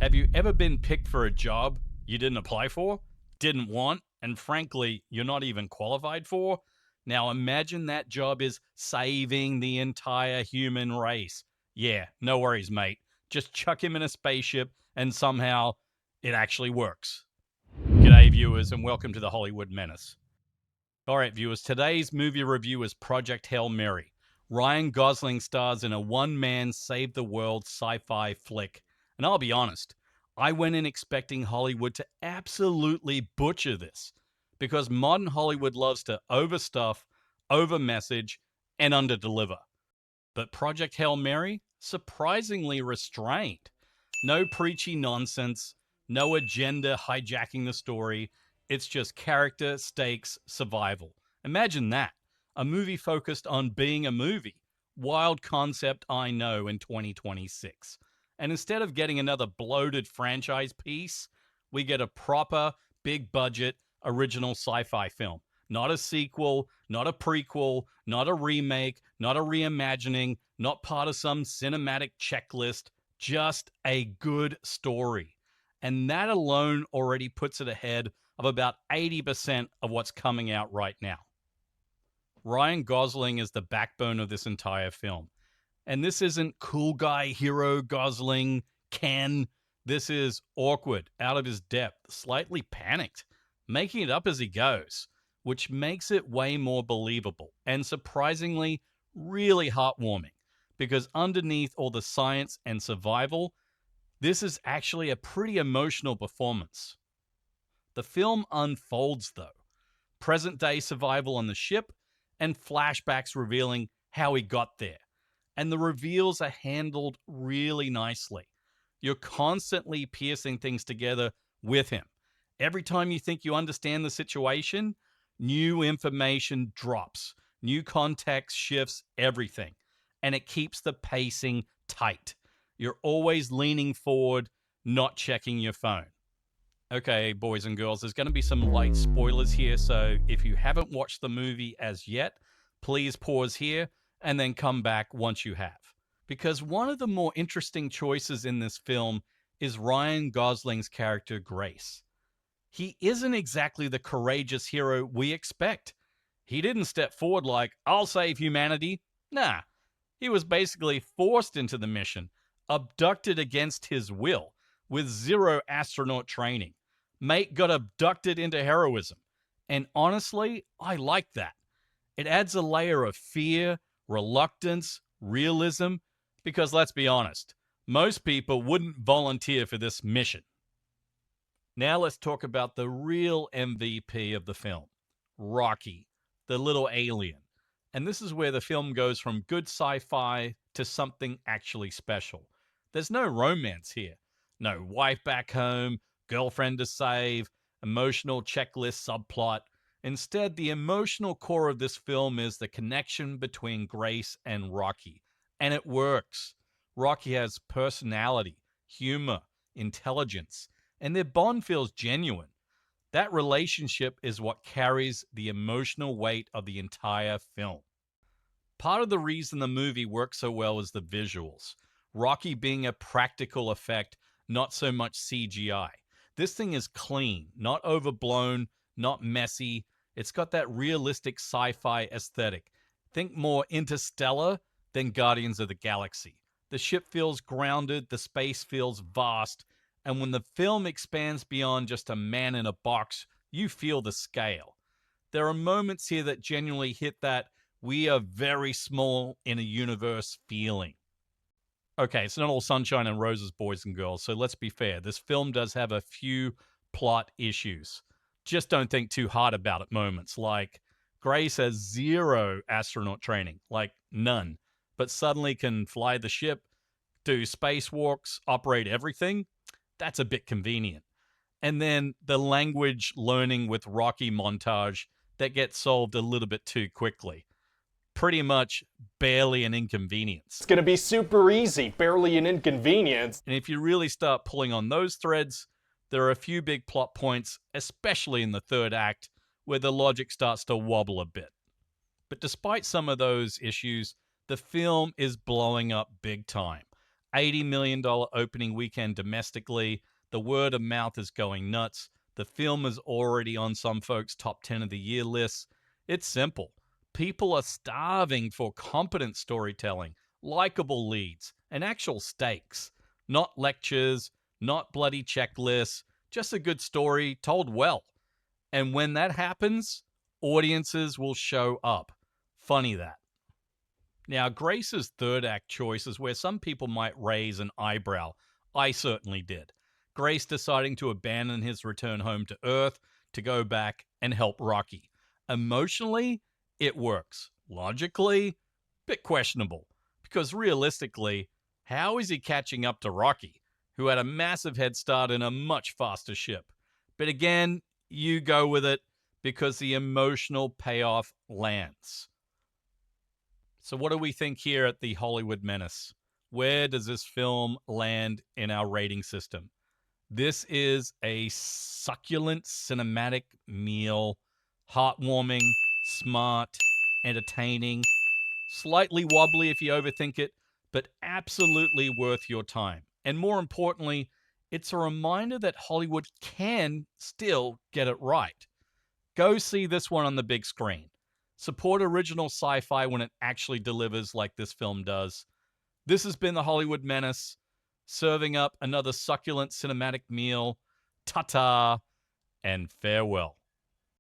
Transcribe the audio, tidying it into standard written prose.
Have you ever been picked for a job you didn't apply for, didn't want, and frankly, you're not even qualified for? Now imagine that job is saving the entire human race. Yeah, no worries, mate. Just chuck him in a spaceship and somehow it actually works. G'day, viewers, and welcome to the Hollywood Menace. All right, viewers, today's movie review is Project Hail Mary. Ryan Gosling stars in a one-man save-the-world sci-fi flick. And I'll be honest, I went in expecting Hollywood to absolutely butcher this, because modern Hollywood loves to overstuff, over-message, and under-deliver. But Project Hail Mary? Surprisingly restrained. No preachy nonsense, no agenda hijacking the story. It's just character, stakes, survival. Imagine that. A movie focused on being a movie. Wild concept, I know, in 2026. And instead of getting another bloated franchise piece, we get a proper, big budget, original sci-fi film. Not a sequel, not a prequel, not a remake, not a reimagining, not part of some cinematic checklist, just a good story. And that alone already puts it ahead of about 80% of what's coming out right now. Ryan Gosling is the backbone of this entire film. And this isn't cool guy hero Gosling, Ken. This is awkward, out of his depth, slightly panicked, making it up as he goes, which makes it way more believable and surprisingly really heartwarming, because underneath all the science and survival, this is actually a pretty emotional performance. The film unfolds, though. Present-day survival on the ship and flashbacks revealing how he got there. And the reveals are handled really nicely. You're constantly piecing things together with him. Every time you think you understand the situation, new information drops. New context shifts everything. And it keeps the pacing tight. You're always leaning forward, not checking your phone. Okay, boys and girls, there's going to be some light spoilers here, so if you haven't watched the movie as yet, please pause here and then come back once you have. Because one of the more interesting choices in this film is Ryan Gosling's character, Grace. He isn't exactly the courageous hero we expect. He didn't step forward like, I'll save humanity. Nah, he was basically forced into the mission, abducted against his will, with zero astronaut training. Mate got abducted into heroism. And honestly, I like that. It adds a layer of fear, reluctance, realism, because let's be honest, most people wouldn't volunteer for this mission. Now let's talk about the real MVP of the film, Rocky, the little alien. And this is where the film goes from good sci-fi to something actually special. There's no romance here. No wife back home, girlfriend to save, emotional checklist subplot. Instead, the emotional core of this film is the connection between Grace and Rocky. And it works. Rocky has personality, humor, intelligence, and their bond feels genuine. That relationship is what carries the emotional weight of the entire film. Part of the reason the movie works so well is the visuals. Rocky being a practical effect, not so much CGI. This thing is clean, not overblown, not messy. It's got that realistic sci-fi aesthetic. Think more Interstellar than Guardians of the Galaxy. The ship feels grounded, the space feels vast, and when the film expands beyond just a man in a box, you feel the scale. There are moments here that genuinely hit that we are very small in a universe feeling. Okay, it's not all sunshine and roses, boys and girls, so let's be fair. This film does have a few plot issues. Just don't think too hard about it moments, like Grace has zero astronaut training, like none, but suddenly can fly the ship, do spacewalks, operate everything. That's a bit convenient. And then the language learning with Rocky montage that gets solved a little bit too quickly. Pretty much barely an inconvenience. It's gonna be super easy, barely an inconvenience. And if you really start pulling on those threads, there are a few big plot points, especially in the third act, where the logic starts to wobble a bit. But despite some of those issues, the film is blowing up big time. $80 million opening weekend domestically. The word of mouth is going nuts. The film is already on some folks' top 10 of the year lists. It's simple. People are starving for competent storytelling, likable leads, and actual stakes. Not lectures, not bloody checklists, just a good story told well. And when that happens, audiences will show up. Funny that. Now, Grace's third act choice is where some people might raise an eyebrow. I certainly did. Grace deciding to abandon his return home to Earth to go back and help Rocky. Emotionally, it works. Logically, bit questionable. Because realistically, how is he catching up to Rocky, who had a massive head start in a much faster ship? But again, you go with it because the emotional payoff lands. So, what do we think here at the Hollywood Menace? Where does this film land in our rating system? This is a succulent cinematic meal, heartwarming, smart, entertaining, slightly wobbly if you overthink it, but absolutely worth your time. And more importantly, it's a reminder that Hollywood can still get it right. Go see this one on the big screen. Support original sci-fi when it actually delivers like this film does. This has been the Hollywood Menace, serving up another succulent cinematic meal. Ta-ta, and farewell.